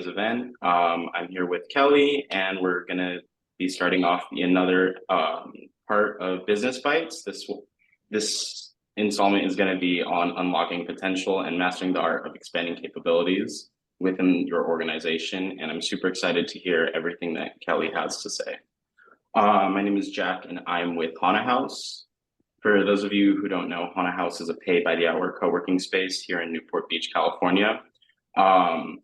event. I'm here with Kelly, and we're gonna be starting off another part of Business Bites. This installment is going to be on unlocking potential and mastering the art of expanding capabilities within your organization. And I'm super excited to hear everything that Kelly has to say. My name is Jack, and I'm with Hana House. For those of you who don't know, Hana House is a pay-by-the-hour co-working space here in Newport Beach, California. Um,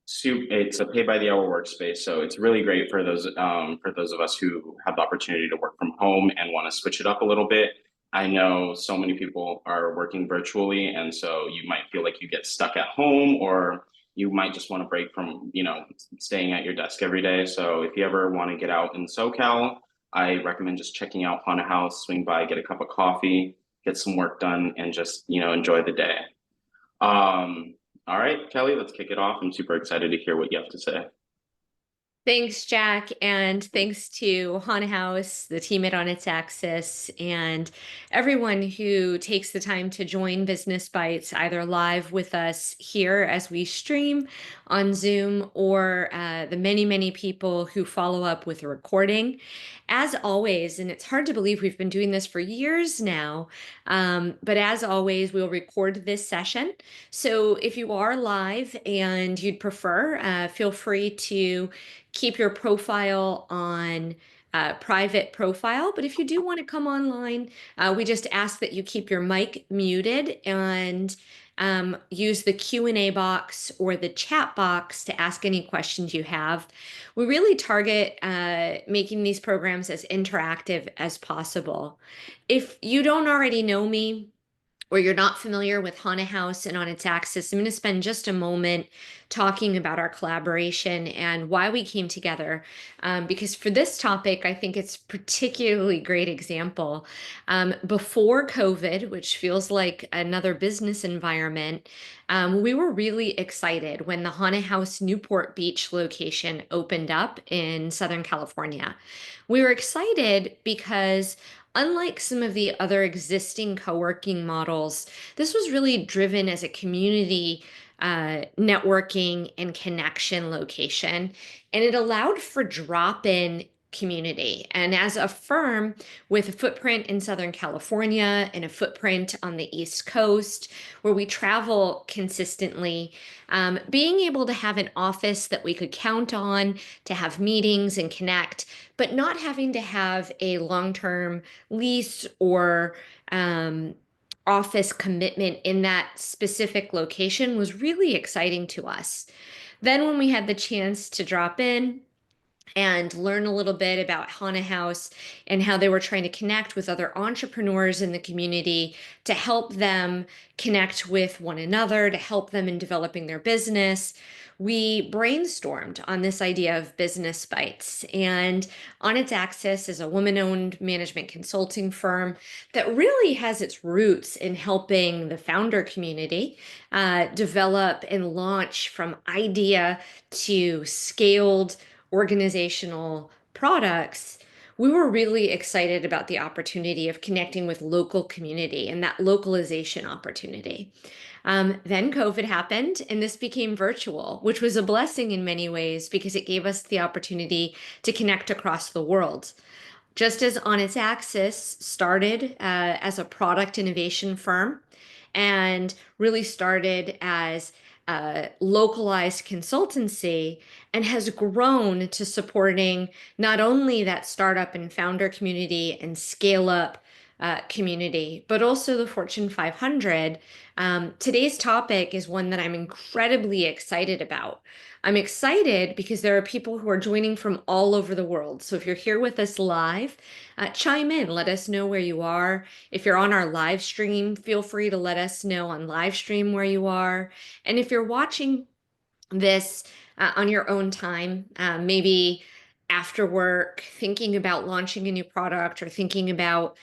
it's a pay-by-the-hour workspace, so it's really great for those of us who have the opportunity to work from home and want to switch it up a little bit. I know so many people are working virtually, and so you might feel like you get stuck at home, or you might just want to break from, staying at your desk every day. So if you ever want to get out in SoCal, I recommend just checking out Haunted House, swing by, get a cup of coffee, get some work done, and just, enjoy the day. All right, Kelly, let's kick it off. I'm super excited to hear what you have to say. Thanks, Jack, and thanks to Hana House, the team at On Its Axis, and everyone who takes the time to join Business Bites, either live with us here as we stream on Zoom, or the many, many people who follow up with a recording. As always, and it's hard to believe we've been doing this for years now, but as always, we'll record this session. So if you are live and you'd prefer, feel free to keep your profile on private profile. But if you do want to come online, we just ask that you keep your mic muted and use the Q&A box or the chat box to ask any questions you have. We really target making these programs as interactive as possible. If you don't already know me, or you're not familiar with Hana House and On Its Axis, I'm going to spend just a moment talking about our collaboration and why we came together. Because for this topic, I think it's a particularly great example. Before COVID, which feels like another business environment, we were really excited when the Hana House Newport Beach location opened up in Southern California. We were excited because unlike some of the other existing co-working models, this was really driven as a community networking and connection location, and it allowed for drop-in community. And as a firm with a footprint in Southern California and a footprint on the East Coast, where we travel consistently, being able to have an office that we could count on to have meetings and connect, but not having to have a long-term lease or office commitment in that specific location was really exciting to us. Then when we had the chance to drop in and learn a little bit about Hana House and how they were trying to connect with other entrepreneurs in the community to help them connect with one another, to help them in developing their business, we brainstormed on this idea of Business Bites. And On Its Axis is a woman-owned management consulting firm that really has its roots in helping the founder community develop and launch from idea to scaled organizational products. We were really excited about the opportunity of connecting with local community and that localization opportunity. Then COVID happened and this became virtual, which was a blessing in many ways because it gave us the opportunity to connect across the world. Just as On Its Axis started as a product innovation firm and really started as a localized consultancy and has grown to supporting not only that startup and founder community and scale up community, but also the Fortune 500. Today's topic is one that I'm incredibly excited about. I'm excited because there are people who are joining from all over the world. So if you're here with us live, chime in, let us know where you are. If you're on our live stream, feel free to let us know on live stream where you are. And if you're watching this on your own time, maybe after work, thinking about launching a new product or thinking about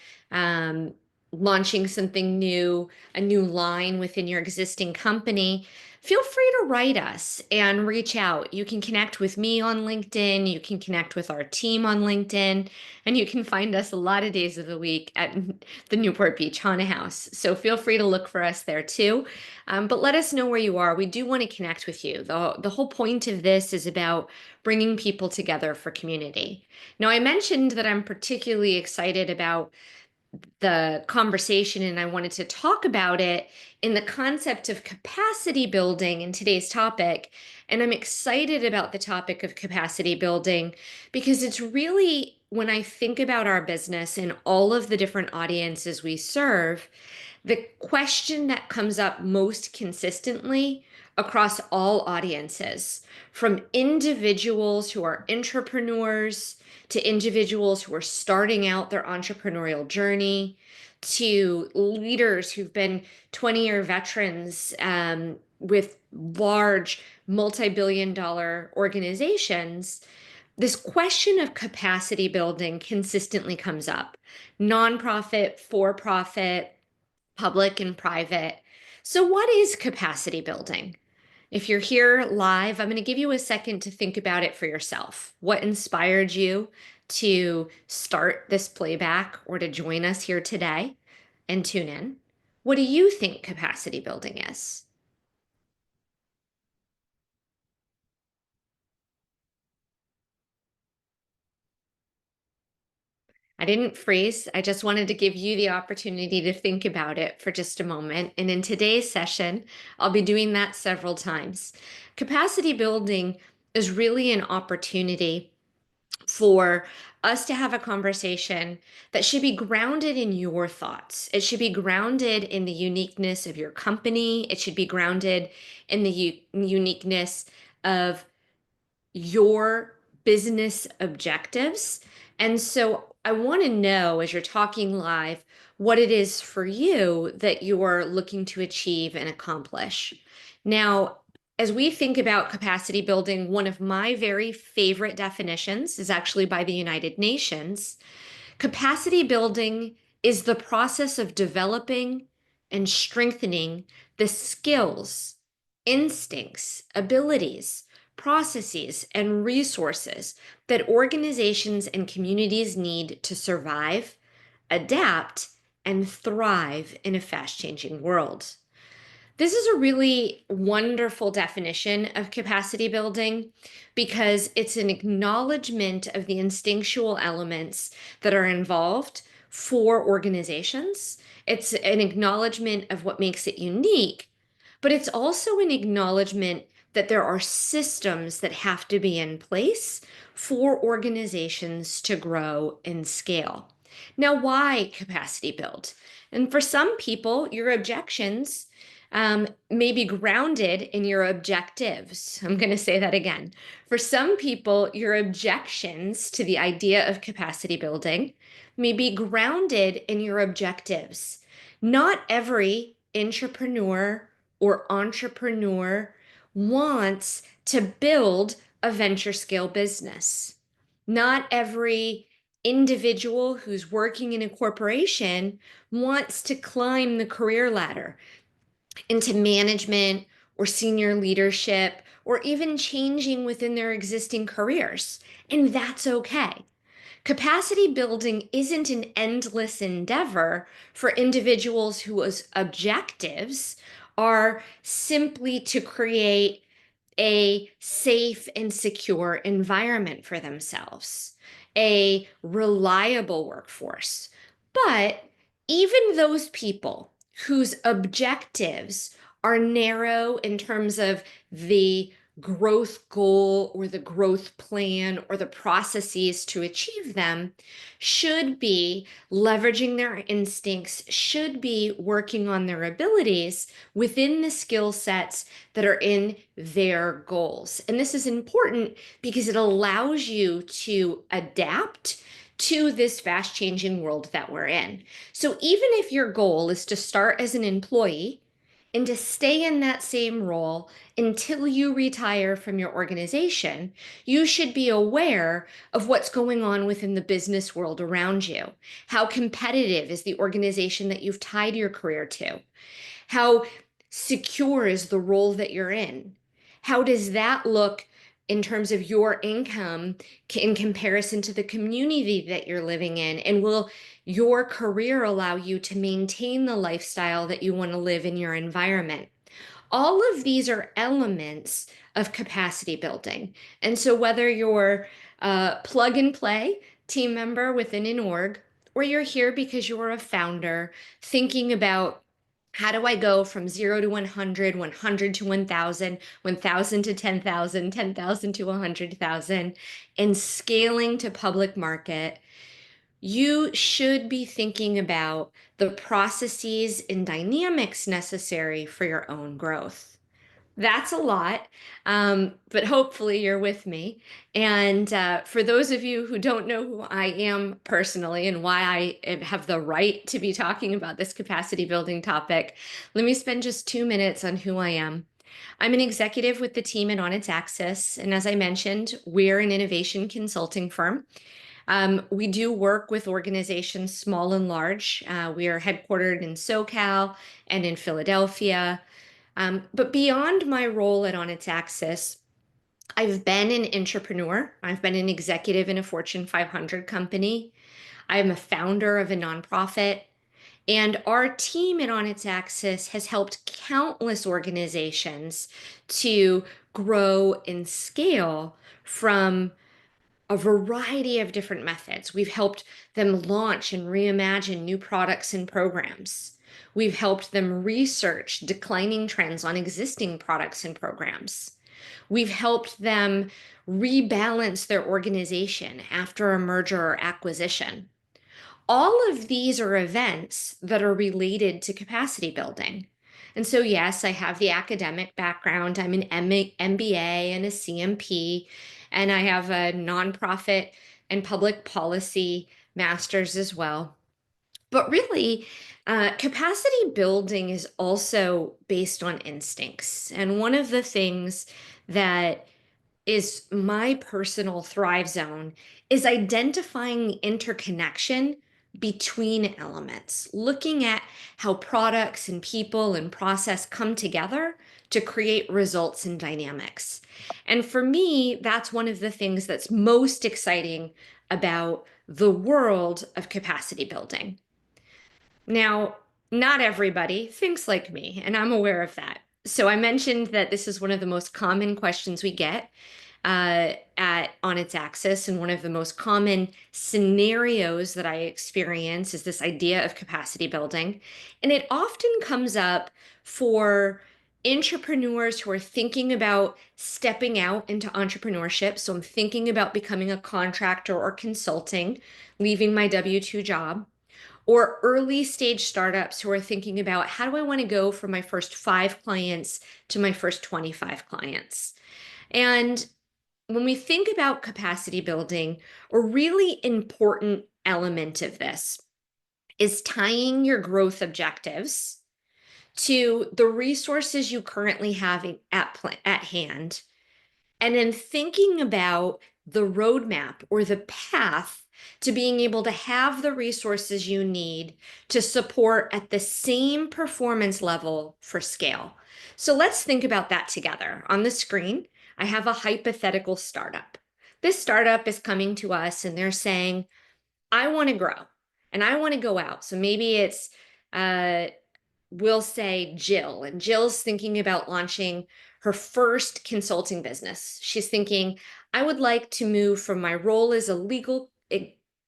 launching something new, a new line within your existing company, feel free to write us and reach out. You can connect with me on LinkedIn, you can connect with our team on LinkedIn, and you can find us a lot of days of the week at the Newport Beach Haunted House. So feel free to look for us there too. But let us know where you are. We do want to connect with you. The whole point of this is about bringing people together for community. Now, I mentioned that I'm particularly excited about the conversation, and I wanted to talk about it in the concept of capacity building in today's topic. And I'm excited about the topic of capacity building because it's really, when I think about our business and all of the different audiences we serve, the question that comes up most consistently across all audiences, from individuals who are entrepreneurs to individuals who are starting out their entrepreneurial journey, to leaders who've been 20-year veterans with large multi-billion-dollar organizations, this question of capacity building consistently comes up. Nonprofit, for profit, public and private. So, what is capacity building? If you're here live, I'm going to give you a second to think about it for yourself. What inspired you to start this playback or to join us here today and tune in? What do you think capacity building is? I didn't freeze. I just wanted to give you the opportunity to think about it for just a moment. And in today's session, I'll be doing that several times. Capacity building is really an opportunity for us to have a conversation that should be grounded in your thoughts. It should be grounded in the uniqueness of your company. It should be grounded in the uniqueness of your business objectives. And so I want to know, as you're talking live, what it is for you that you're looking to achieve and accomplish. Now, as we think about capacity building, one of my very favorite definitions is actually by the United Nations. Capacity building is the process of developing and strengthening the skills, instincts, abilities, processes, and resources that organizations and communities need to survive, adapt, and thrive in a fast-changing world. This is a really wonderful definition of capacity building because it's an acknowledgement of the instinctual elements that are involved for organizations. It's an acknowledgement of what makes it unique, but it's also an acknowledgement that there are systems that have to be in place for organizations to grow and scale. Now, why capacity build? And for some people, your objections may be grounded in your objectives. I'm going to say that again. For some people, your objections to the idea of capacity building may be grounded in your objectives. Not every intrapreneur or entrepreneur wants to build a venture scale business. Not every individual who's working in a corporation wants to climb the career ladder into management or senior leadership or even changing within their existing careers. And that's okay. Capacity building isn't an endless endeavor for individuals whose objectives are simply to create a safe and secure environment for themselves, a reliable workforce. But even those people whose objectives are narrow in terms of the growth goal or the growth plan or the processes to achieve them should be leveraging their instincts, should be working on their abilities within the skill sets that are in their goals. And this is important because it allows you to adapt to this fast changing world that we're in. So even if your goal is to start as an employee and to stay in that same role until you retire from your organization, you should be aware of what's going on within the business world around you. How competitive is the organization that you've tied your career to? How secure is the role that you're in? How does that look in terms of your income in comparison to the community that you're living in? And will your career allow you to maintain the lifestyle that you want to live in your environment? All of these are elements of capacity building. And so whether you're a plug and play team member within an org, or you're here because you're a founder thinking about how do I go from 0 to 100, 100 to 1,000, 1,000 to 10,000, 10,000 to 100,000, and scaling to public market, you should be thinking about the processes and dynamics necessary for your own growth. That's a lot, but hopefully you're with me. And for those of you who don't know who I am personally and why have the right to be talking about this capacity building topic, let me spend just 2 minutes on who I am. I'm an executive with the team at On Its Axis. And as I mentioned, we're an innovation consulting firm. We do work with organizations small and large. We are headquartered in SoCal and in Philadelphia. But beyond my role at On Its Axis, I've been an entrepreneur. I've been an executive in a Fortune 500 company. I'm a founder of a nonprofit. And our team at On Its Axis has helped countless organizations to grow and scale from a variety of different methods. We've helped them launch and reimagine new products and programs. We've helped them research declining trends on existing products and programs. We've helped them rebalance their organization after a merger or acquisition. All of these are events that are related to capacity building. And so, yes, I have the academic background. I'm an MBA and a CMP, and I have a nonprofit and public policy master's as well. But really, capacity building is also based on instincts. And one of the things that is my personal thrive zone is identifying the interconnection between elements, looking at how products and people and process come together to create results and dynamics. And for me, that's one of the things that's most exciting about the world of capacity building. Now, not everybody thinks like me, and I'm aware of that. So I mentioned that this is one of the most common questions we get at On Its Axis, and one of the most common scenarios that I experience is this idea of capacity building. And it often comes up for entrepreneurs who are thinking about stepping out into entrepreneurship. So I'm thinking about becoming a contractor or consulting, leaving my W-2 job, or early stage startups who are thinking about how do I want to go from my first 5 clients to my first 25 clients. And when we think about capacity building, a really important element of this is tying your growth objectives to the resources you currently have at hand, and then thinking about the roadmap or the path to being able to have the resources you need to support at the same performance level for scale. So let's think about that together. On the screen, I have a hypothetical startup. This startup is coming to us and they're saying, I want to grow and I want to go out. So maybe it's we'll say Jill, and Jill's thinking about launching her first consulting business. She's thinking, I would like to move from my role as a legal,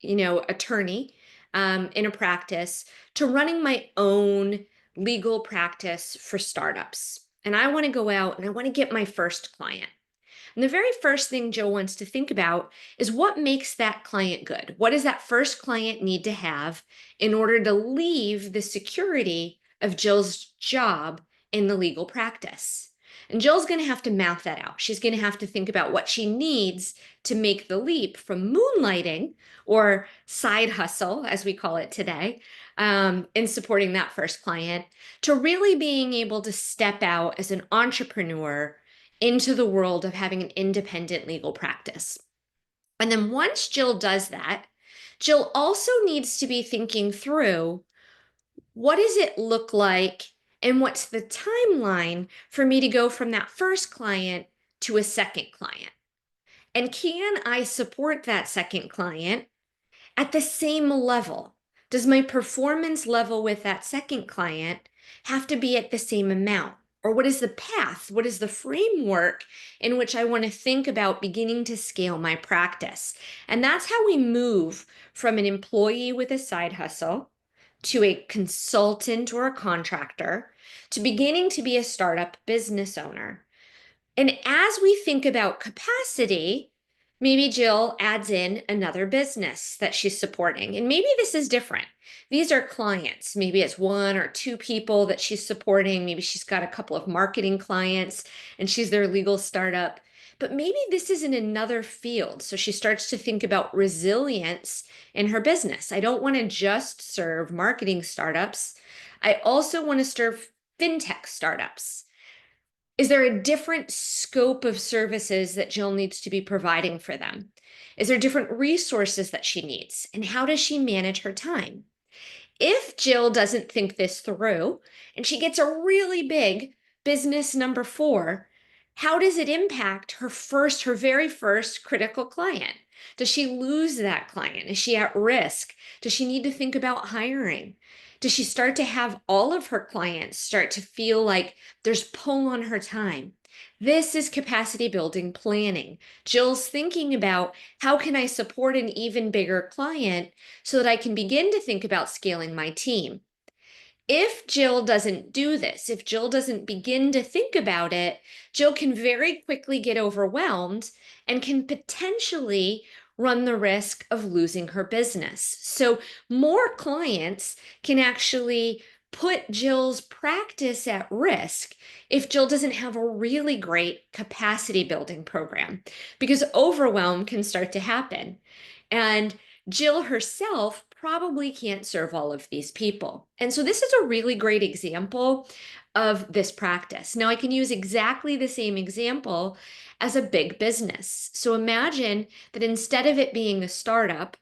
attorney in a practice to running my own legal practice for startups. And I want to go out and I want to get my first client. And the very first thing Jill wants to think about is what makes that client good? What does that first client need to have in order to leave the security of Jill's job in the legal practice? And Jill's going to have to map that out. She's going to have to think about what she needs to make the leap from moonlighting or side hustle, as we call it today, in supporting that first client, to really being able to step out as an entrepreneur into the world of having an independent legal practice. And then once Jill does that, Jill also needs to be thinking through, what does it look like And what's the timeline for me to go from that first client to a second client? And can I support that second client at the same level? Does my performance level with that second client have to be at the same amount? Or what is the path? What is the framework in which I want to think about beginning to scale my practice? And that's how we move from an employee with a side hustle to a consultant or a contractor to beginning to be a startup business owner. And as we think about capacity, maybe Jill adds in another business that she's supporting. And maybe this is different. These are clients. Maybe it's one or two people that she's supporting. Maybe she's got a couple of marketing clients and she's their legal startup. But maybe this is in another field. So she starts to think about resilience in her business. I don't want to just serve marketing startups. I also want to serve fintech startups. Is there a different scope of services that Jill needs to be providing for them? Is there different resources that she needs? And how does she manage her time? If Jill doesn't think this through and she gets a really big business number 4, how does it impact her very first critical client? Does she lose that client? Is she at risk? Does she need to think about hiring? Does she start to have all of her clients start to feel like there's pull on her time? This is capacity building planning. Jill's thinking about how can I support an even bigger client so that I can begin to think about scaling my team. If Jill doesn't do this, if Jill doesn't begin to think about it, Jill can very quickly get overwhelmed and can potentially run the risk of losing her business. So more clients can actually put Jill's practice at risk if Jill doesn't have a really great capacity building program, because overwhelm can start to happen. And Jill herself probably can't serve all of these people. And so this is a really great example of this practice. Now I can use exactly the same example as a big business. So imagine that instead of it being a startup,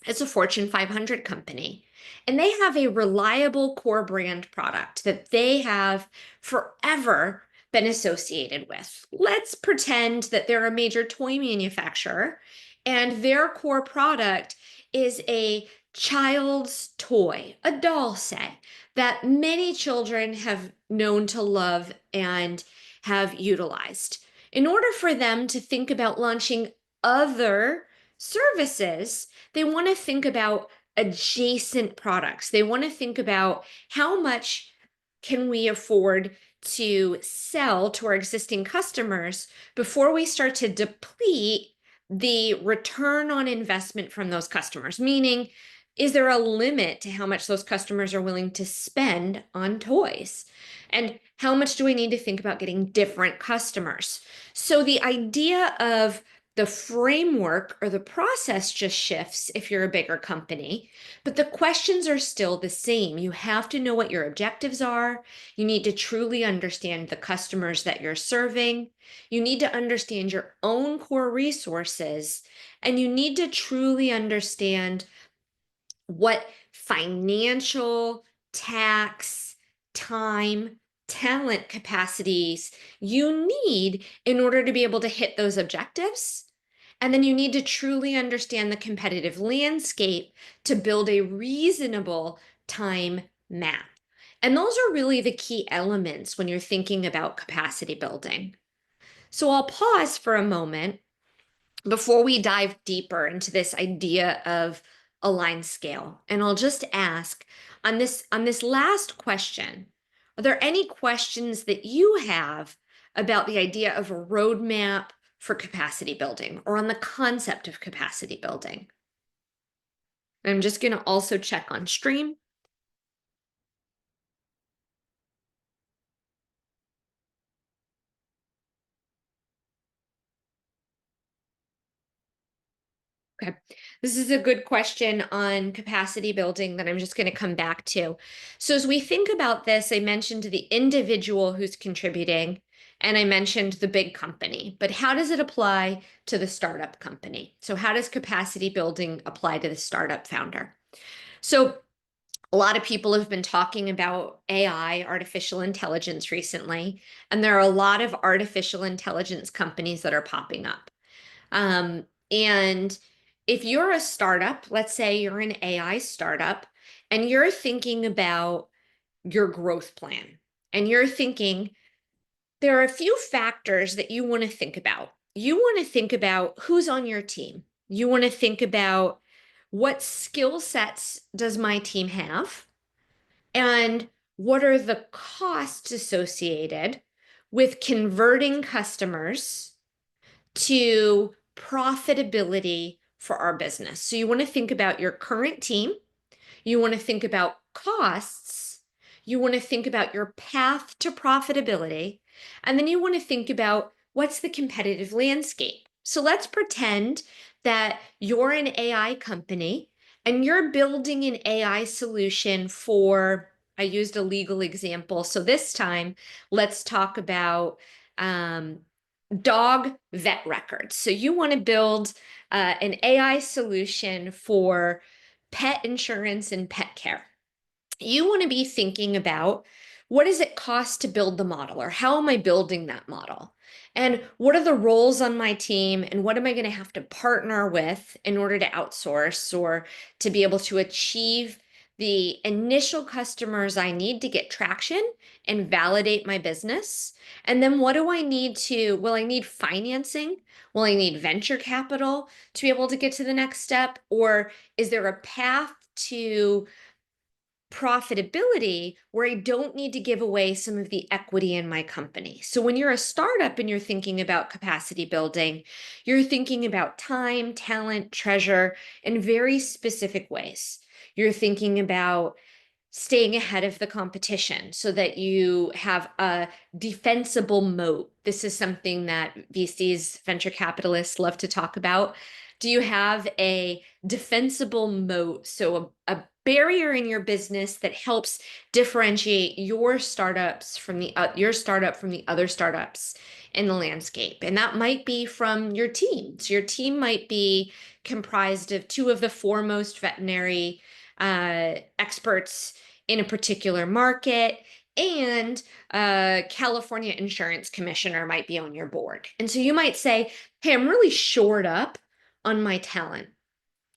it's a Fortune 500 company, and they have a reliable core brand product that they have forever been associated with. Let's pretend that they're a major toy manufacturer and their core product is a child's toy, a doll set that many children have known to love and have utilized. In order for them to think about launching other services, they want to think about adjacent products. They want to think about how much can we afford to sell to our existing customers before we start to deplete the return on investment from those customers. Meaning, is there a limit to how much those customers are willing to spend on toys? And how much do we need to think about getting different customers? So the idea of the framework or the process just shifts if you're a bigger company, but the questions are still the same. You have to know what your objectives are. You need to truly understand the customers that you're serving. You need to understand your own core resources, and you need to truly understand what financial, tax, time, talent capacities you need in order to be able to hit those objectives. And then you need to truly understand the competitive landscape to build a reasonable time map. And those are really the key elements when you're thinking about capacity building. So I'll pause for a moment before we dive deeper into this idea of a line scale. And I'll just ask on this last question, are there any questions that you have about the idea of a roadmap for capacity building or on the concept of capacity building? I'm just going to also check on stream. Okay, this is a good question on capacity building that I'm just going to come back to. So as we think about this, I mentioned the individual who's contributing, and I mentioned the big company, but how does it apply to the startup company? So how does capacity building apply to the startup founder? So A lot of people have been talking about AI, artificial intelligence, recently, and there are a lot of artificial intelligence companies that are popping up. And if you're a startup, let's say you're an AI startup, and you're thinking about your growth plan, and you're thinking, there are a few factors that you want to think about. You want to think about who's on your team. You want to think about what skill sets does my team have? And what are the costs associated with converting customers to profitability for our business? So you want to think about your current team. You want to think about costs. You want to think about your path to profitability. And then you want to think about what's the competitive landscape. So let's pretend that you're an AI company and you're building an AI solution for, I used a legal example. So this time, let's talk about dog vet records. So you want to build an AI solution for pet insurance and pet care. You want to be thinking about, what does it cost to build the model, or how am I building that model? And what are the roles on my team, and what am I going to have to partner with in order to outsource or to be able to achieve the initial customers I need to get traction and validate my business? And then what do I need to, will I need financing? Will I need venture capital to be able to get to the next step? Or is there a path to profitability where I don't need to give away some of the equity in my company? So when you're a startup and you're thinking about capacity building, you're thinking about time, talent, treasure in very specific ways. You're thinking about staying ahead of the competition so that you have a defensible moat. This is something that VCs, venture capitalists, love to talk about. Do you have a defensible moat? So a barrier in your business that helps differentiate your startups from your startup from the other startups in the landscape. And that might be from your team. So your team might be comprised of two of the foremost veterinary experts in a particular market, and a California insurance commissioner might be on your board. And so you might say, hey, I'm really shored up on my talent,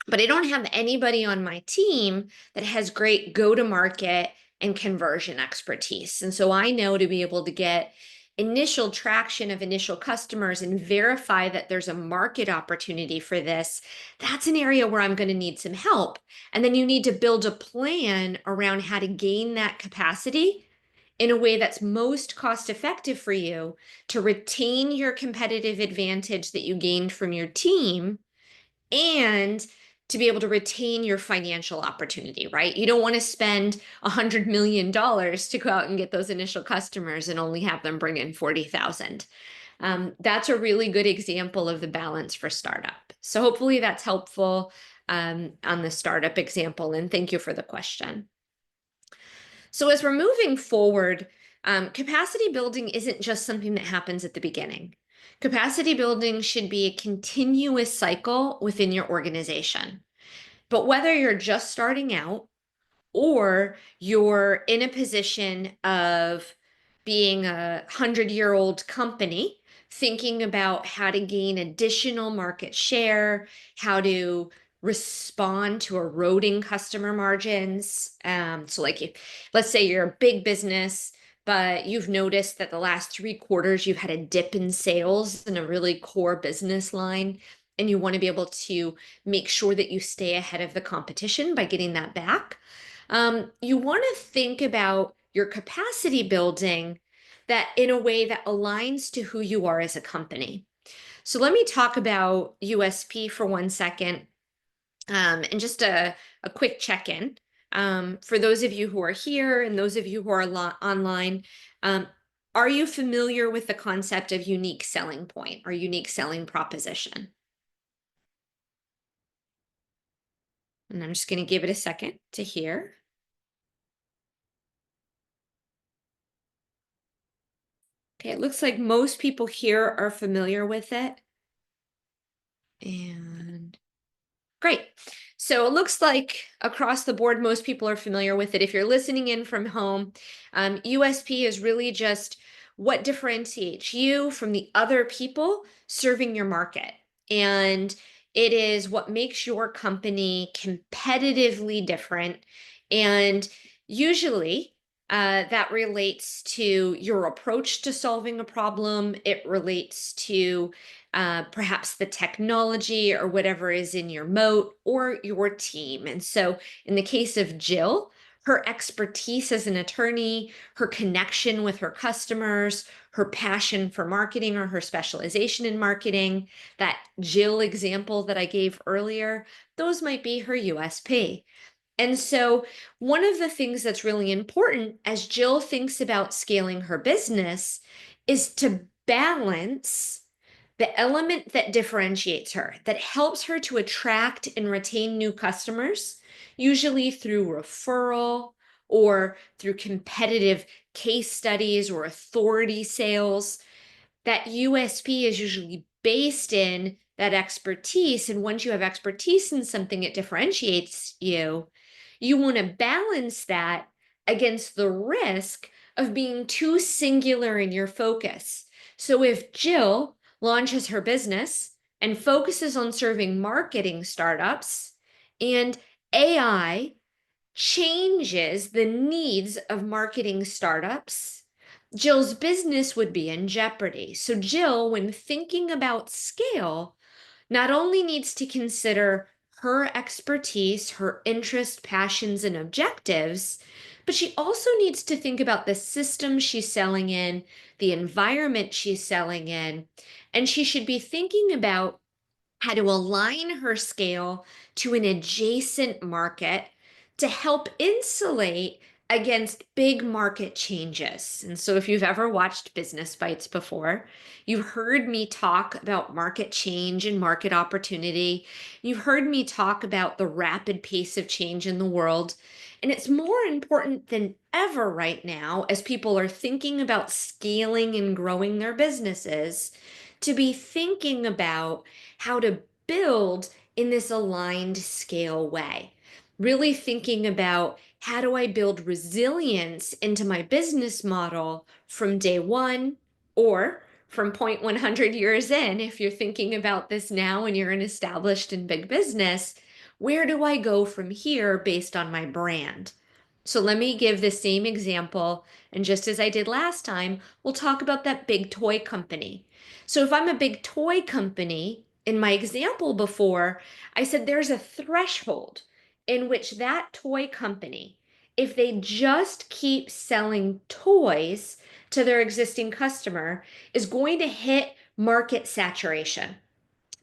but I don't have anybody on my team that has great go-to-market and conversion expertise. And so I know to be able to get initial traction of initial customers and verify that there's a market opportunity for this, that's an area where I'm going to need some help. And then you need to build a plan around how to gain that capacity in a way that's most cost effective for you to retain your competitive advantage that you gained from your team, and to be able to retain your financial opportunity, right? You don't want to spend $100 million to go out and get those initial customers and only have them bring in 40,000. That's a really good example of the balance for startup. So hopefully that's helpful on the startup example, and thank you for the question. So as we're moving forward, capacity building isn't just something that happens at the beginning. Capacity building should be a continuous cycle within your organization. But whether you're just starting out or you're in a position of being a 100-year-old company, thinking about how to gain additional market share, how to respond to eroding customer margins. So like if, let's say you're a big business, but you've noticed that the last 3 quarters you've had a dip in sales in a really core business line, and you want to be able to make sure that you stay ahead of the competition by getting that back. You want to think about your capacity building that in a way that aligns to who you are as a company. So let me talk about USP for 1 second, and just a quick check-in. For those of you who are here and those of you who are online, are you familiar with the concept of unique selling point or unique selling proposition? And I'm just going to give it a second to hear. Okay, it looks like most people here are familiar with it. And great. So it looks like across the board, most people are familiar with it. If you're listening in from home, USP is really just what differentiates you from the other people serving your market. And it is what makes your company competitively different. And usually, that relates to your approach to solving a problem. It relates to perhaps the technology or whatever is in your moat or your team. And so, in the case of Jill, her expertise as an attorney, her connection with her customers, her passion for marketing or her specialization in marketing, that Jill example that I gave earlier, those might be her USP. And so, one of the things that's really important as Jill thinks about scaling her business is to balance the element that differentiates her, that helps her to attract and retain new customers, usually through referral or through competitive case studies or authority sales. That USP is usually based in that expertise. And once you have expertise in something, it differentiates you. You want to balance that against the risk of being too singular in your focus. So if Jill launches her business and focuses on serving marketing startups, and AI changes the needs of marketing startups, Jill's business would be in jeopardy. So, Jill, when thinking about scale, not only needs to consider her expertise, her interests, passions, and objectives, but she also needs to think about the system she's selling in, the environment she's selling in, and she should be thinking about how to align her scale to an adjacent market to help insulate against big market changes. And so, if you've ever watched Business Bites before, you've heard me talk about market change and market opportunity. You've heard me talk about the rapid pace of change in the world. And it's more important than ever right now, as people are thinking about scaling and growing their businesses, to be thinking about how to build in this aligned scale way. Really thinking about how do I build resilience into my business model from day one or from point 100 years in. If you're thinking about this now and you're an established and big business, where do I go from here based on my brand? So let me give the same example. And just as I did last time, we'll talk about that big toy company. So if I'm a big toy company, in my example before, I said there's a threshold in which that toy company, if they just keep selling toys to their existing customer, is going to hit market saturation.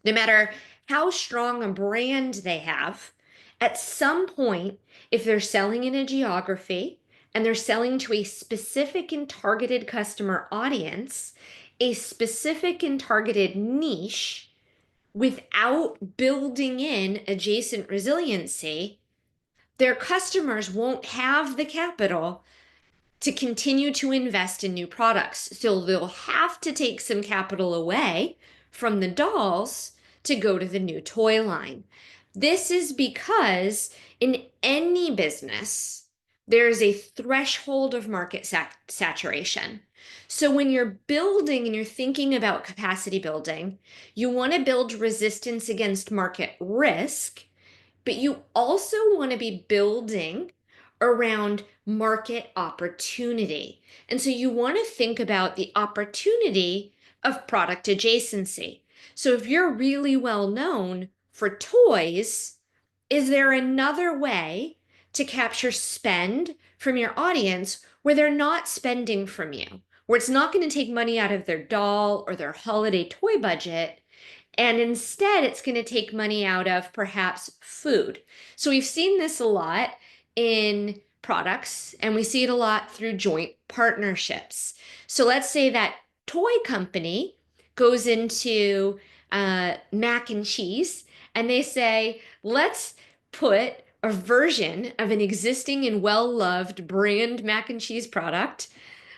No matter how strong a brand they have, at some point, if they're selling in a geography and they're selling to a specific and targeted customer audience, a specific and targeted niche, without building in adjacent resiliency, their customers won't have the capital to continue to invest in new products. So they'll have to take some capital away from the dolls to go to the new toy line. This is because in any business, there's a threshold of market saturation. So when you're building and you're thinking about capacity building, you want to build resistance against market risk, but you also want to be building around market opportunity. And so you want to think about the opportunity of product adjacency. So if you're really well known for toys, is there another way to capture spend from your audience where they're not spending from you, where it's not going to take money out of their doll or their holiday toy budget? And instead, it's going to take money out of perhaps food. So we've seen this a lot in products, and we see it a lot through joint partnerships. So let's say that toy company goes into mac and cheese, and they say, let's put a version of an existing and well-loved brand mac and cheese product.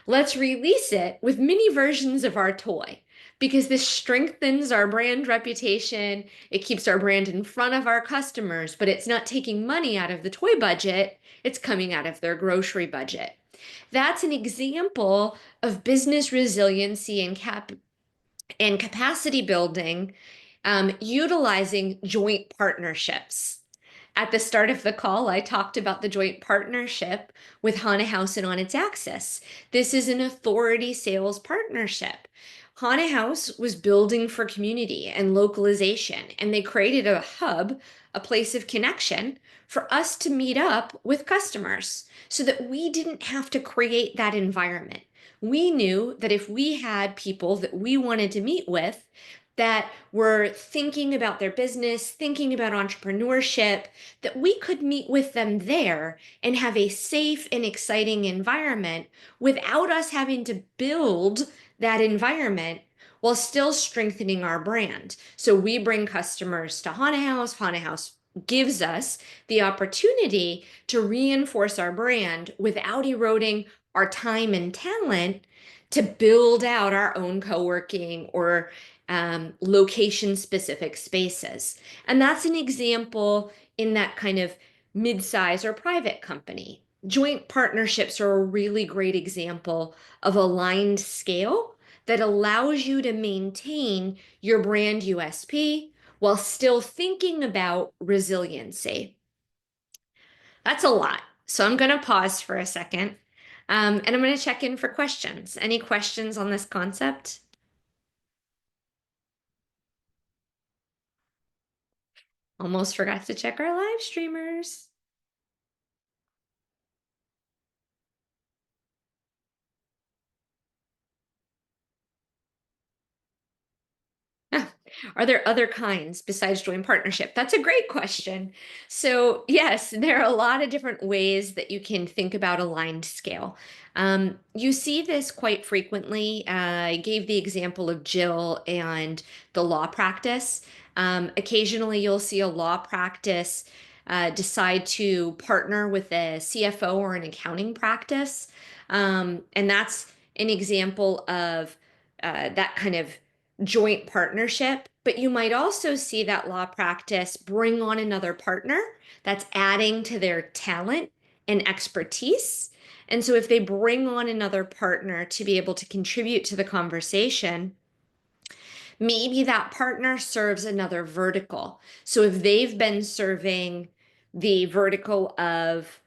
Let's release it with mini versions of our toy. because this strengthens our brand reputation. It keeps our brand in front of our customers, but it's not taking money out of the toy budget. It's coming out of their grocery budget. That's an example of business resiliency and capacity building, utilizing joint partnerships. At the start of the call, I talked about the joint partnership with Hana House and On Its Axis. This is an authority sales partnership. Hana House was building for community and localization, and they created a hub, a place of connection for us to meet up with customers so that we didn't have to create that environment. We knew that if we had people that we wanted to meet with that were thinking about their business, thinking about entrepreneurship, that we could meet with them there and have a safe and exciting environment without us having to build that environment while still strengthening our brand. So we bring customers to Hana House. Hana House gives us the opportunity to reinforce our brand without eroding our time and talent to build out our own co-working or location specific spaces. And that's an example in that kind of mid-size or private company. Joint partnerships are a really great example of aligned scale that allows you to maintain your brand USP while still thinking about resiliency. That's a lot. So I'm going to pause for a second, and I'm going to check in for questions. Any questions on this concept? Almost forgot to check our live streamers. Are there other kinds besides joint partnership? That's a great question. So yes, there are a lot of different ways that you can think about aligned scale. You see this quite frequently. I gave the example of Jill and the law practice. Occasionally you'll see a law practice decide to partner with a CFO or an accounting practice. And that's an example of that kind of joint partnership, but you might also see that law practice bring on another partner that's adding to their talent and expertise. And so if they bring on another partner to be able to contribute to the conversation, maybe that partner serves another vertical. So if they've been serving the vertical of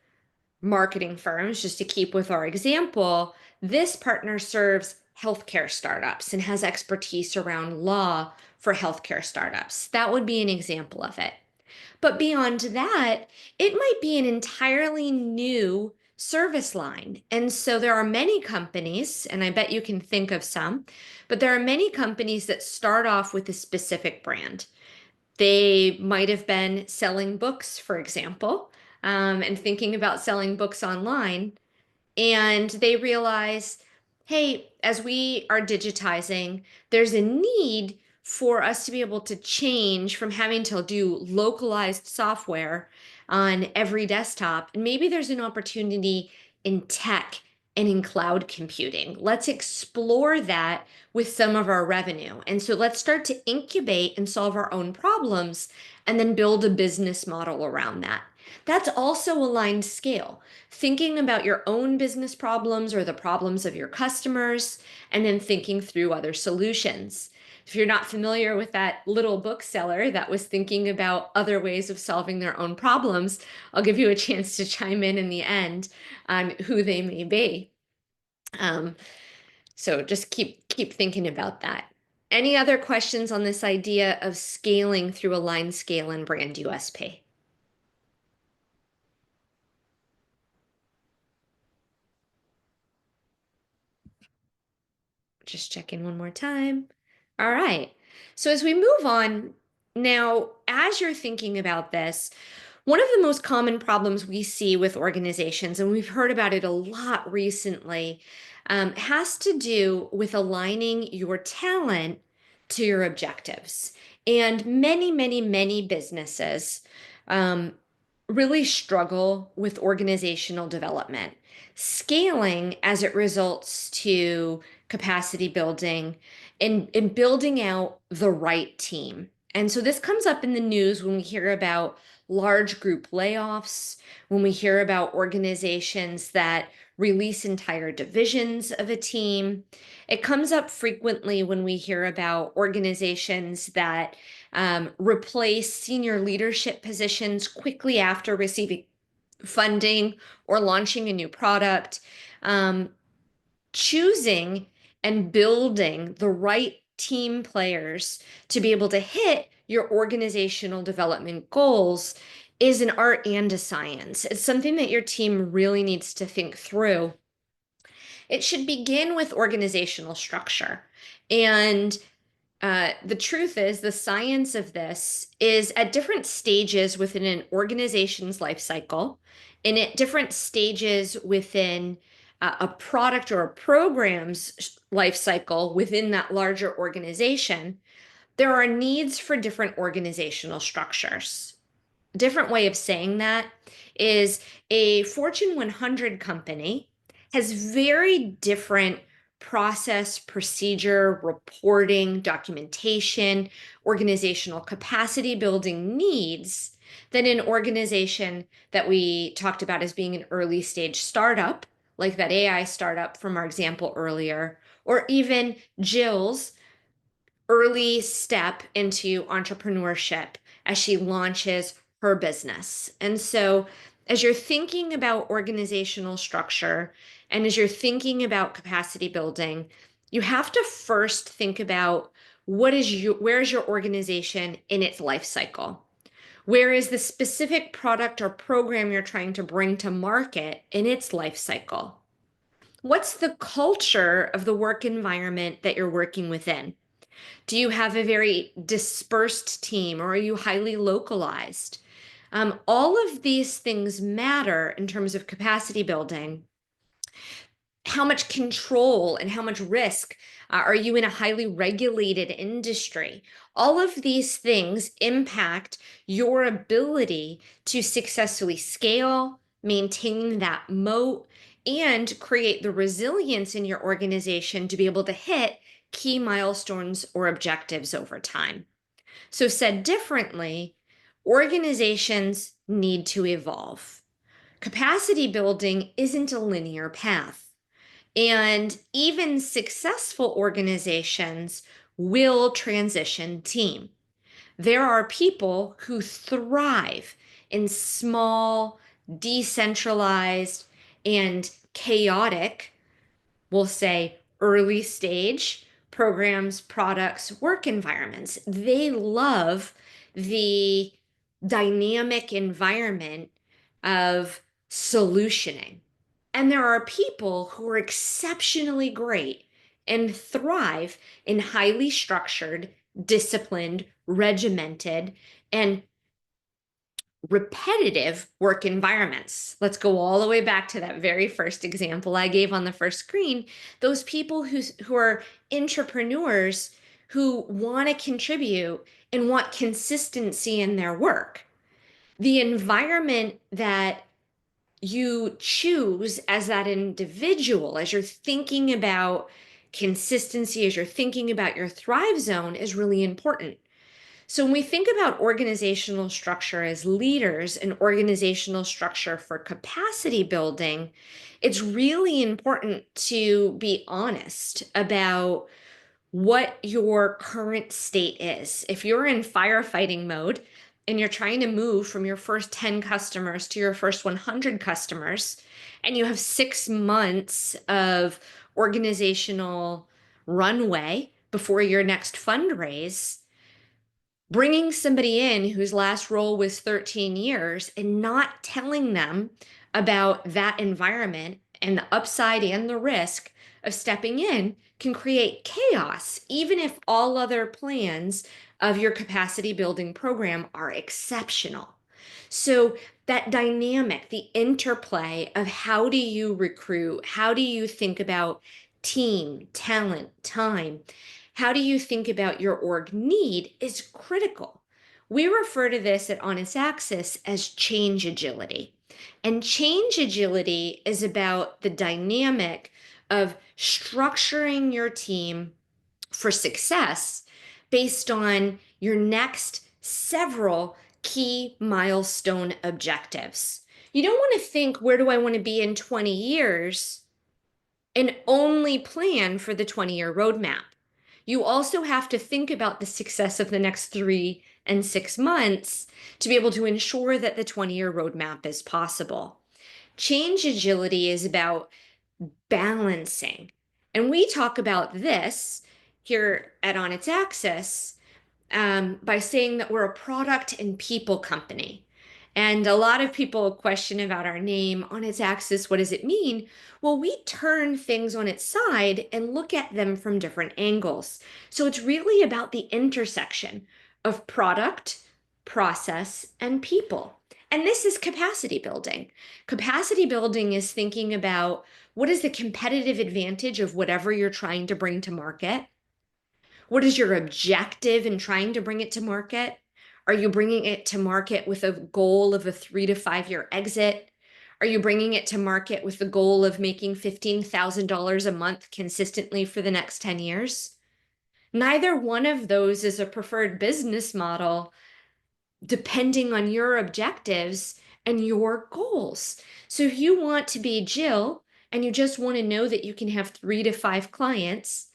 marketing firms, just to keep with our example, this partner serves healthcare startups and has expertise around law for healthcare startups. That would be an example of it. But beyond that, it might be an entirely new service line. And so there are many companies, and I bet you can think of some, but there are many companies that start off with a specific brand. They might have been selling books, for example, and thinking about selling books online. And they realize, hey, as we are digitizing, there's a need for us to be able to change from having to do localized software on every desktop. And maybe there's an opportunity in tech and in cloud computing. Let's explore that with some of our revenue. And so let's start to incubate and solve our own problems and then build a business model around that. That's also aligned scale, thinking about your own business problems or the problems of your customers, and then thinking through other solutions. If you're not familiar with that little bookseller that was thinking about other ways of solving their own problems, I'll give you a chance to chime in the end on who they may be. So just keep thinking about that. Any other questions on this idea of scaling through aligned scale and brand USP? Just checking one more time. All right. So as we move on, now, as you're thinking about this, one of the most common problems we see with organizations, and we've heard about it a lot recently, has to do with aligning your talent to your objectives. And many businesses really struggle with organizational development, scaling as it results to capacity building, and building out the right team. And so this comes up in the news when we hear about large group layoffs, when we hear about organizations that release entire divisions of a team. It comes up frequently when we hear about organizations that replace senior leadership positions quickly after receiving funding or launching a new product. Choosing and building the right team players to be able to hit your organizational development goals is an art and a science. It's something that your team really needs to think through. It should begin with organizational structure. And the truth is, the science of this is at different stages within an organization's life cycle, and at different stages within a product or a program's life cycle within that larger organization, there are needs for different organizational structures. A different way of saying that is a Fortune 100 company has very different process, procedure, reporting, documentation, organizational capacity building needs than an organization that we talked about as being an early stage startup, like that AI startup from our example earlier, or even Jill's early step into entrepreneurship as she launches her business. And so, as you're thinking about organizational structure and as you're thinking about capacity building, you have to first think about where is your organization in its life cycle? Where is the specific product or program you're trying to bring to market in its life cycle? What's the culture of the work environment that you're working within? Do you have a very dispersed team, or are you highly localized? All of these things matter in terms of capacity building. How much control and how much risk are you in a highly regulated industry? All of these things impact your ability to successfully scale, maintain that moat, and create the resilience in your organization to be able to hit key milestones or objectives over time. So, said differently, organizations need to evolve. Capacity building isn't a linear path. And even successful organizations will transition team. There are people who thrive in small, decentralized, and chaotic, we'll say early stage programs, products, work environments. They love the dynamic environment of solutioning. And there are people who are exceptionally great and thrive in highly structured, disciplined, regimented, and repetitive work environments. Let's go all the way back to that very first example I gave on the first screen. Those people who are entrepreneurs who want to contribute and want consistency in their work. The environment that you choose as that individual, as you're thinking about consistency, as you're thinking about your thrive zone, is really important. So, when we think about organizational structure as leaders and organizational structure for capacity building, it's really important to be honest about what your current state is. If you're in firefighting mode and you're trying to move from your first 10 customers to your first 100 customers, and you have 6 months of organizational runway before your next fundraise, bringing somebody in whose last role was 13 years and not telling them about that environment and the upside and the risk of stepping in can create chaos, even if all other plans of your capacity building program are exceptional. So, that dynamic, the interplay of how do you recruit, how do you think about team, talent, time, how do you think about your org need is critical. We refer to this at On Its Axis as change agility. And change agility is about the dynamic of structuring your team for success based on your next several key milestone objectives. You don't want to think, where do I want to be in 20 years? And only plan for the 20-year roadmap. You also have to think about the success of the next 3 and 6 months to be able to ensure that the 20-year roadmap is possible. Change agility is about balancing. And we talk about this here at On Its Axis by saying that we're a product and people company. And a lot of people question about our name, On Its Axis. What does it mean? Well, we turn things on its side and look at them from different angles. So it's really about the intersection of product, process, and people. And this is capacity building. Capacity building is thinking about what is the competitive advantage of whatever you're trying to bring to market? What is your objective in trying to bring it to market? Are you bringing it to market with a goal of a 3 to 5 year exit? Are you bringing it to market with the goal of making $15,000 a month consistently for the next 10 years? Neither one of those is a preferred business model depending on your objectives and your goals. So if you want to be Jill and you just want to know that you can have 3 to 5 clients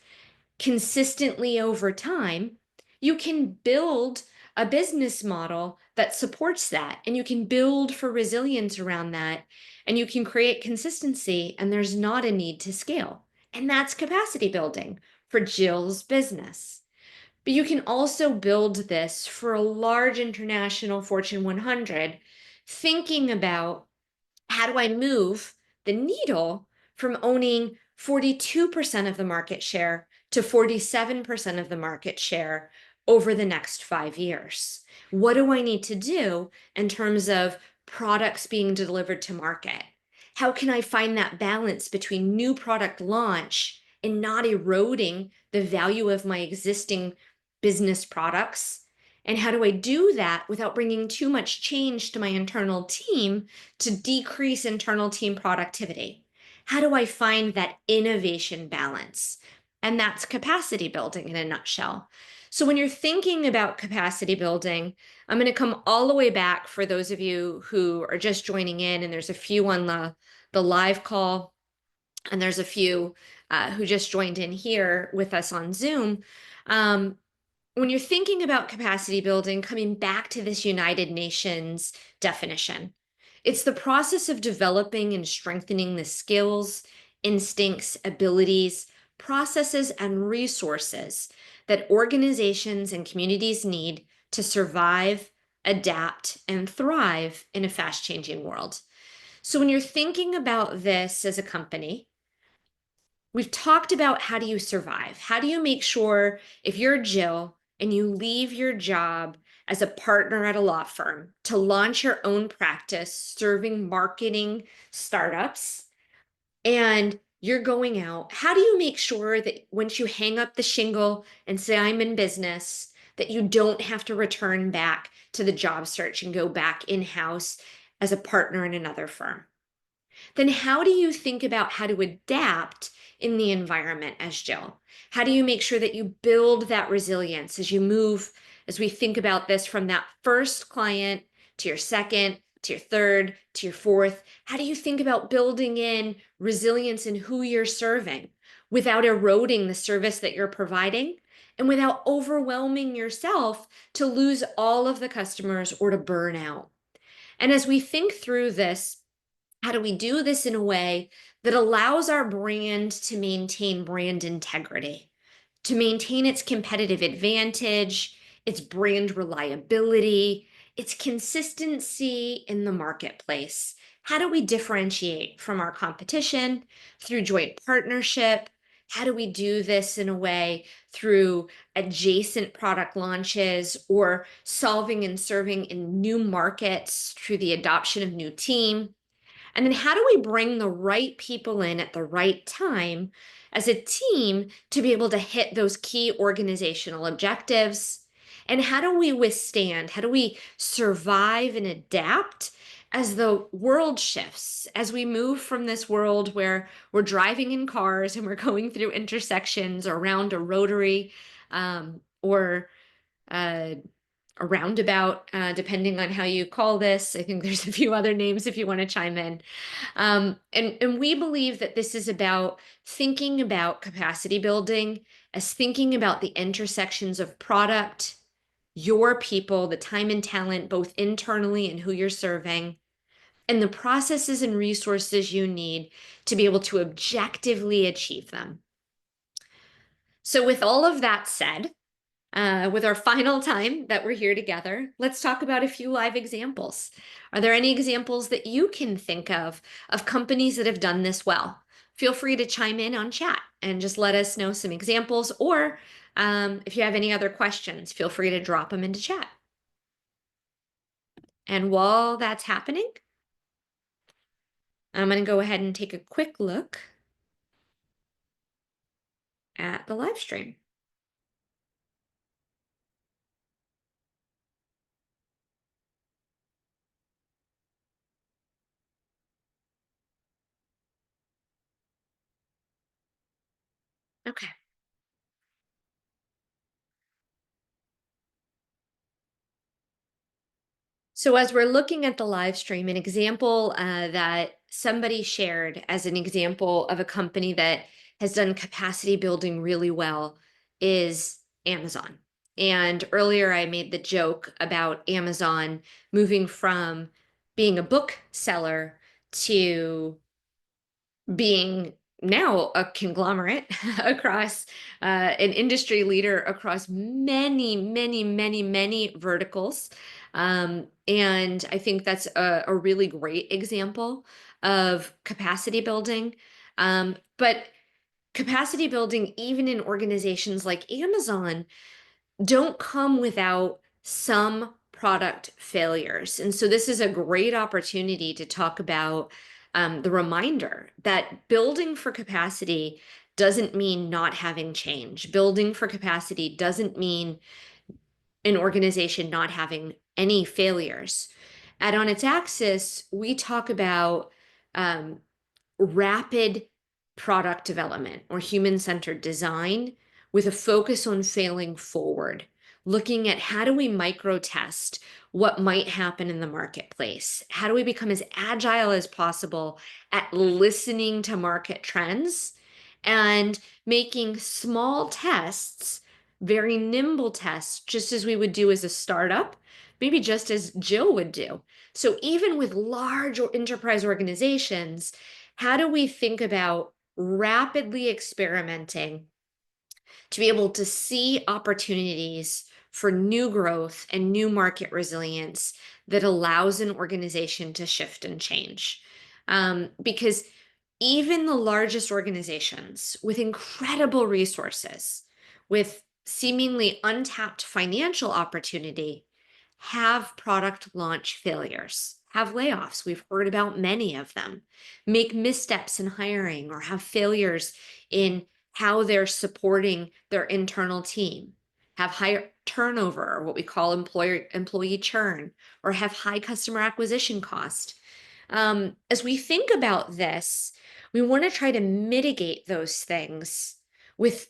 consistently over time, you can build a business model that supports that, and you can build for resilience around that, and you can create consistency, and there's not a need to scale. And that's capacity building for Jill's business. But you can also build this for a large international Fortune 100, thinking about, how do I move the needle from owning 42% of the market share to 47% of the market share over the next 5 years? What do I need to do in terms of products being delivered to market? How can I find that balance between new product launch and not eroding the value of my existing business products? And how do I do that without bringing too much change to my internal team to decrease internal team productivity? How do I find that innovation balance? And that's capacity building in a nutshell. So when you're thinking about capacity building, I'm going to come all the way back for those of you who are just joining in, and there's a few on the live call, and there's a few who just joined in here with us on Zoom. When you're thinking about capacity building, coming back to this United Nations definition, it's the process of developing and strengthening the skills, instincts, abilities, processes, and resources that organizations and communities need to survive, adapt, and thrive in a fast-changing world. So when you're thinking about this as a company, we've talked about, how do you survive? How do you make sure, if you're Jill and you leave your job as a partner at a law firm to launch your own practice serving marketing startups, and you're going out, how do you make sure that once you hang up the shingle and say, I'm in business, that you don't have to return back to the job search and go back in-house as a partner in another firm? Then how do you think about how to adapt in the environment as Jill? How do you make sure that you build that resilience as you move, as we think about this from that first client to your second, to your third, to your fourth? How do you think about building in resilience in who you're serving without eroding the service that you're providing and without overwhelming yourself to lose all of the customers or to burn out? And as we think through this, how do we do this in a way that allows our brand to maintain brand integrity, to maintain its competitive advantage, its brand reliability, its consistency in the marketplace? How do we differentiate from our competition through joint partnership? How do we do this in a way through adjacent product launches or solving and serving in new markets through the adoption of new team? And then how do we bring the right people in at the right time as a team to be able to hit those key organizational objectives? And how do we withstand? How do we survive and adapt as the world shifts, as we move from this world where we're driving in cars and we're going through intersections or around a rotary, or uh, a roundabout, depending on how you call this. I think there's a few other names if you want to chime in. And we believe that this is about thinking about capacity building as thinking about the intersections of product, your people, the time and talent, both internally and who you're serving, and the processes and resources you need to be able to objectively achieve them. So, with all of that said, with our final time that we're here together, let's talk about a few live examples. Are there any examples that you can think of companies that have done this well? Feel free to chime in on chat and just let us know some examples, or if you have any other questions, feel free to drop them into chat. And while that's happening, I'm going to go ahead and take a quick look at the live stream. Okay. So as we're looking at the live stream, an example that somebody shared as an example of a company that has done capacity building really well is Amazon. And earlier I made the joke about Amazon moving from being a bookseller to being now a conglomerate across an industry leader across many, many, many, many verticals. And I think that's a really great example of capacity building. But capacity building, even in organizations like Amazon, don't come without some product failures. And so this is a great opportunity to talk about the reminder that building for capacity doesn't mean not having change. Building for capacity doesn't mean an organization not having any failures. At On Its Axis, we talk about um, rapid product development or human-centered design with a focus on failing forward, looking at how do we micro test what might happen in the marketplace? How do we become as agile as possible at listening to market trends and making small tests, very nimble tests, just as we would do as a startup, maybe just as Jill would do. So even with large or enterprise organizations, how do we think about rapidly experimenting to be able to see opportunities for new growth and new market resilience that allows an organization to shift and change? Because even the largest organizations with incredible resources, with seemingly untapped financial opportunity, have product launch failures, have layoffs. We've heard about many of them, make missteps in hiring, or have failures in how they're supporting their internal team, have higher turnover, or what we call employee churn, or have high customer acquisition cost. As we think about this, we want to try to mitigate those things with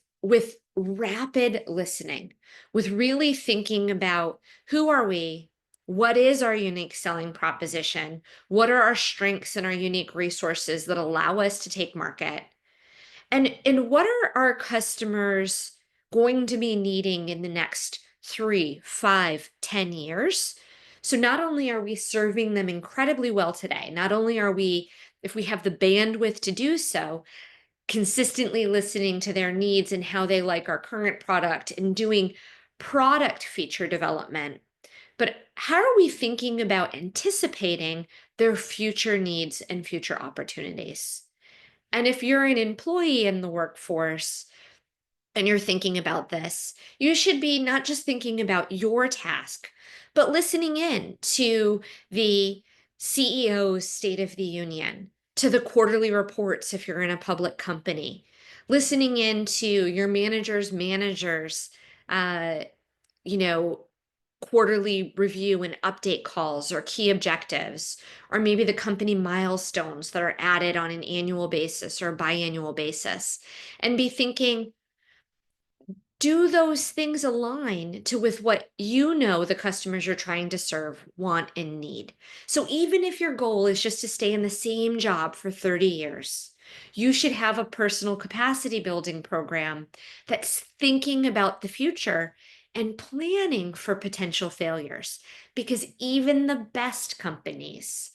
rapid listening, with really thinking about who are we, what is our unique selling proposition, what are our strengths and our unique resources that allow us to take market, and what are our customers going to be needing in the next 3, 5, 10 years? So not only are we serving them incredibly well today, not only are we, if we have the bandwidth to do so, consistently listening to their needs and how they like our current product and doing product feature development, but how are we thinking about anticipating their future needs and future opportunities? And if you're an employee in the workforce and you're thinking about this, you should be not just thinking about your task, but listening in to the CEO's State of the Union, to the quarterly reports if you're in a public company, listening in to your manager's uh, you know, quarterly review and update calls or key objectives, or maybe the company milestones that are added on an annual basis or biannual basis, and be thinking, do those things align to with what you know the customers you're trying to serve want and need? So even if your goal is just to stay in the same job for 30 years, you should have a personal capacity building program that's thinking about the future and planning for potential failures, because even the best companies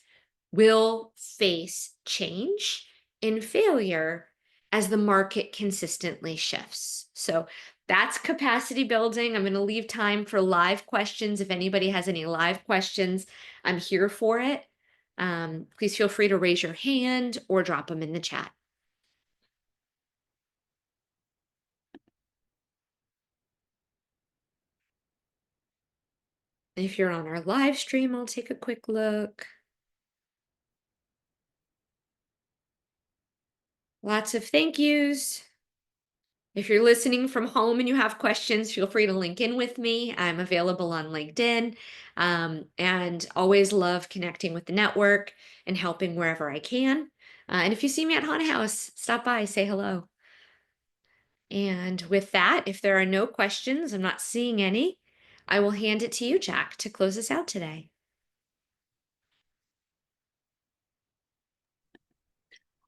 will face change and failure as the market consistently shifts. So that's capacity building. I'm going to leave time for live questions. If anybody has any live questions, I'm here for it. Please feel free to raise your hand or drop them in the chat. If you're on our live stream, I'll take a quick look. Lots of thank yous. If you're listening from home and you have questions, feel free to link in with me. I'm available on LinkedIn, and always love connecting with the network and helping wherever I can. And if you see me at Haunted House, stop by, say hello. And with that, if there are no questions, I'm not seeing any, I will hand it to you, Jack, to close us out today.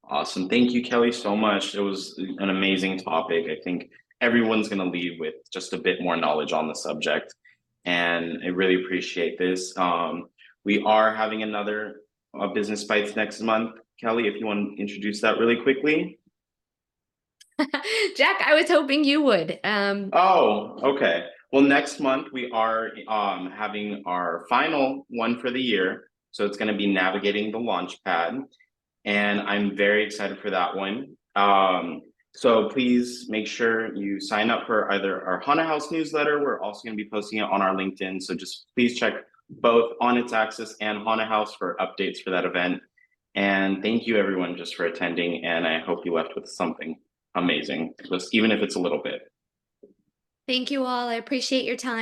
Awesome. Thank you, Kelly, so much. It was an amazing topic. I think everyone's going to leave with just a bit more knowledge on the subject. And I really appreciate this. We are having another Business Bites next month. Kelly, if you want to introduce that really quickly. Jack, I was hoping you would. Oh, okay. Well, next month we are having our final one for the year. So it's going to be navigating the launch pad. And I'm very excited for that one. So please make sure you sign up for either our Haunted House newsletter. We're also going to be posting it on our LinkedIn. So just please check both On Its Axis and Haunted House for updates for that event. And thank you everyone just for attending. And I hope you left with something amazing, just even if it's a little bit. Thank you all. I appreciate your time.